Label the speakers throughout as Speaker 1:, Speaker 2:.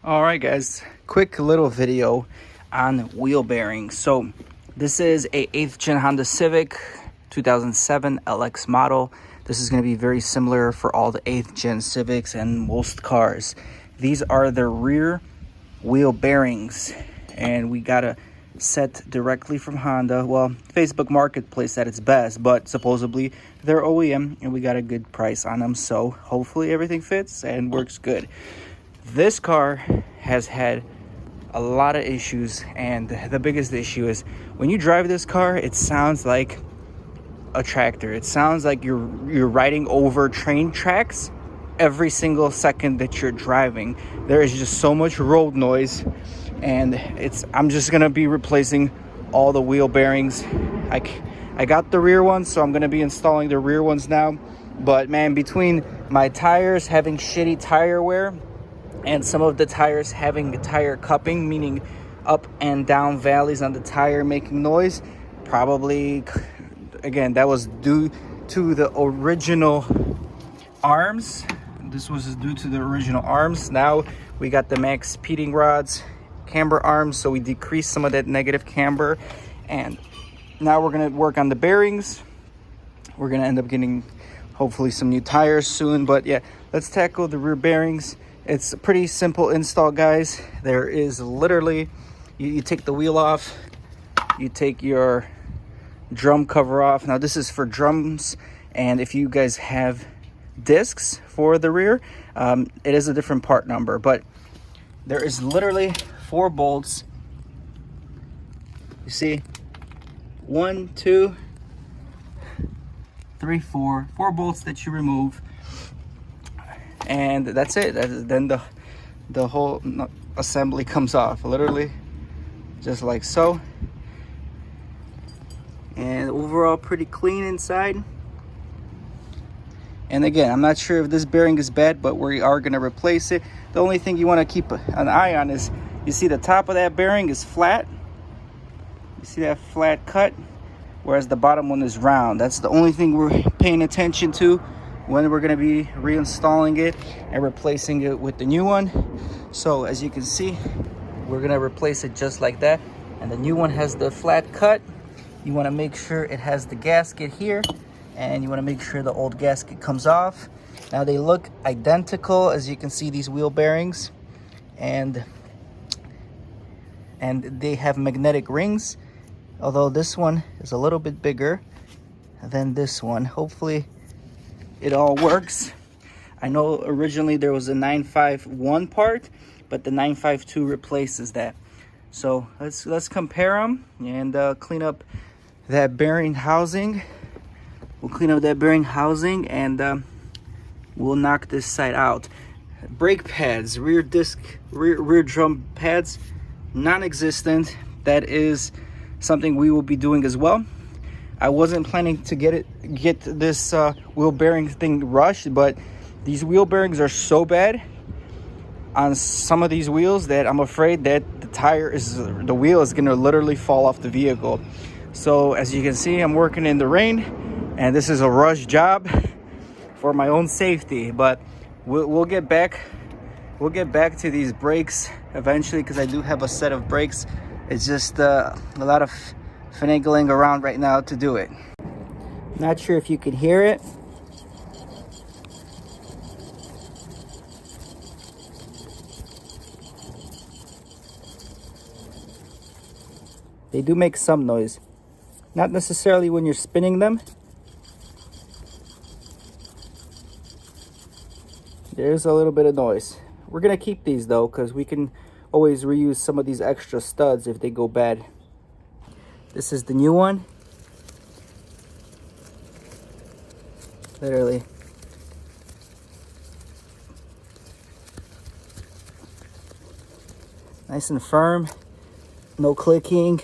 Speaker 1: All right, guys, quick little video on wheel bearings. So this is a 8th gen Honda Civic 2007 LX model. This is going to be very similar for all the 8th gen Civics and most cars. These are the rear wheel bearings, and we got a set directly from Honda. Well, Facebook Marketplace at its best, but supposedly they're OEM and we got a good price on them, so hopefully everything fits and works good. This car has had a lot of issues, and the biggest issue is when you drive this car, it sounds like a tractor. It sounds like you're riding over train tracks every single second that you're driving. There is just so much road noise, and I'm just gonna be replacing all the wheel bearings. I got the rear ones, so I'm gonna be installing the rear ones now. But man, between my tires having shitty tire wear and some of the tires having tire cupping, meaning up and down valleys on the tire making noise, probably, again, that was due to the original arms. This was due to the original arms. Now we got the max speeding rods, camber arms, so we decreased some of that negative camber. And now we're gonna work on the bearings. We're gonna end up getting hopefully some new tires soon. But yeah, let's tackle the rear bearings. It's a pretty simple install, guys. There is literally, you take the wheel off, you take your drum cover off. Now this is for drums, and if you guys have discs for the rear, it is a different part number, but there is literally 4 bolts. You see, 1, 2, 3, 4 bolts that you remove, and that's it. Then the whole assembly comes off, literally just like so. And overall pretty clean inside. And again, I'm not sure if this bearing is bad, but we are going to replace it. The only thing you want to keep an eye on is, you see the top of that bearing is flat. You see that flat cut, whereas the bottom one is round. That's the only thing we're paying attention to when we're going to be reinstalling it and replacing it with the new one. So as you can see, we're going to replace it just like that. And the new one has the flat cut. You want to make sure it has the gasket here, and you want to make sure the old gasket comes off. Now they look identical, as you can see, these wheel bearings, and they have magnetic rings, although this one is a little bit bigger than this one. Hopefully it all works. I know originally there was a 951 part, but the 952 replaces that. So let's compare them and clean up that bearing housing. We'll clean up that bearing housing, and we'll knock this side out. Brake pads, rear disc, rear drum pads, non-existent. That is something we will be doing as well. I wasn't planning to get this wheel bearing thing rushed, but these wheel bearings are so bad on some of these wheels that I'm afraid that the wheel is gonna literally fall off the vehicle. So as you can see, I'm working in the rain, and this is a rush job for my own safety, but we'll get back to these brakes eventually, because I do have a set of brakes. It's just a lot of finagling around right now to do it. Not sure if you can hear it. They do make some noise, not necessarily when you're spinning them. There's a little bit of noise. We're gonna keep these though, because we can always reuse some of these extra studs if they go bad. This is the new one. Literally. Nice and firm. No clicking.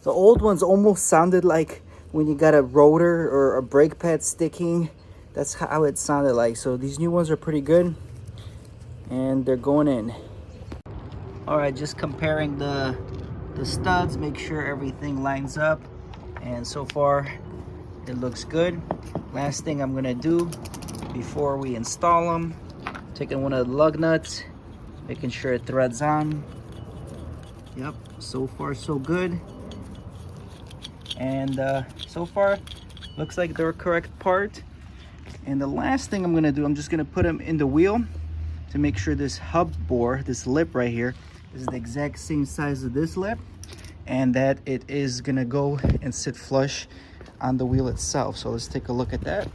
Speaker 1: The old ones almost sounded like when you got a rotor or a brake pad sticking. That's how it sounded like. So these new ones are pretty good, and they're going in. All right, just comparing the studs, make sure everything lines up, and so far it looks good. Last thing I'm gonna do before we install them, taking one of the lug nuts Making sure it threads on. Yep, so far so good. And so far looks like they're correct part. And the last thing I'm gonna do, I'm just gonna put them in the wheel to make sure this hub bore, this lip right here, is the exact same size as this lip, and that it is gonna go and sit flush on the wheel itself. So let's take a look at that.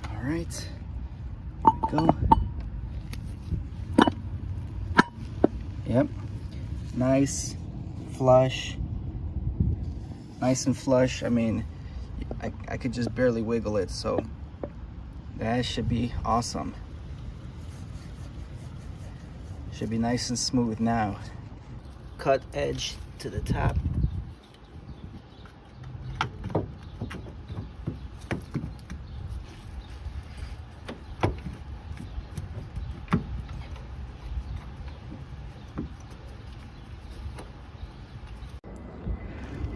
Speaker 1: All right, here we go. Yep, nice, flush, nice and flush. I mean, I could just barely wiggle it, so that should be awesome. Should be nice and smooth now. Cut edge to the top.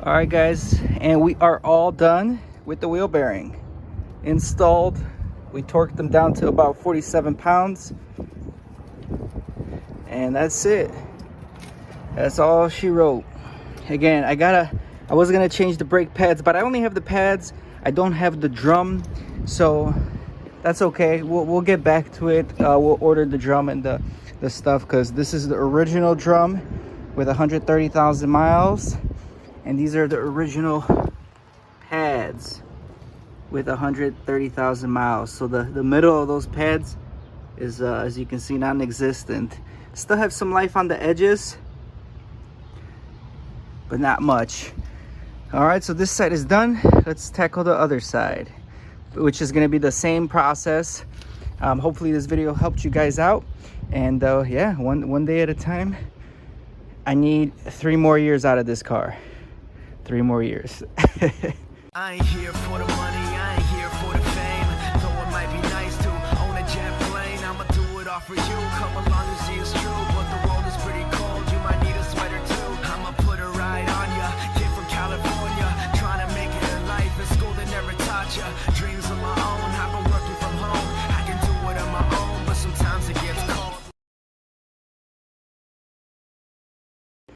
Speaker 1: All right guys, and we are all done with the wheel bearing installed. We torqued them down to about 47 pounds, and that's it. That's all she wrote. Again, I was gonna change the brake pads, but I only have the pads. I don't have the drum, so that's okay. We'll get back to it. We'll order the drum and the stuff, because this is the original drum with 130,000 miles. And these are the original pads with 130,000 miles. So the middle of those pads is, as you can see, non-existent. Still have some life on the edges, but not much. All right, so this side is done. Let's tackle the other side, which is gonna be the same process. Hopefully this video helped you guys out. And yeah, one day at a time. I need 3 more years out of this car. 3 more years.
Speaker 2: I ain't here for the money.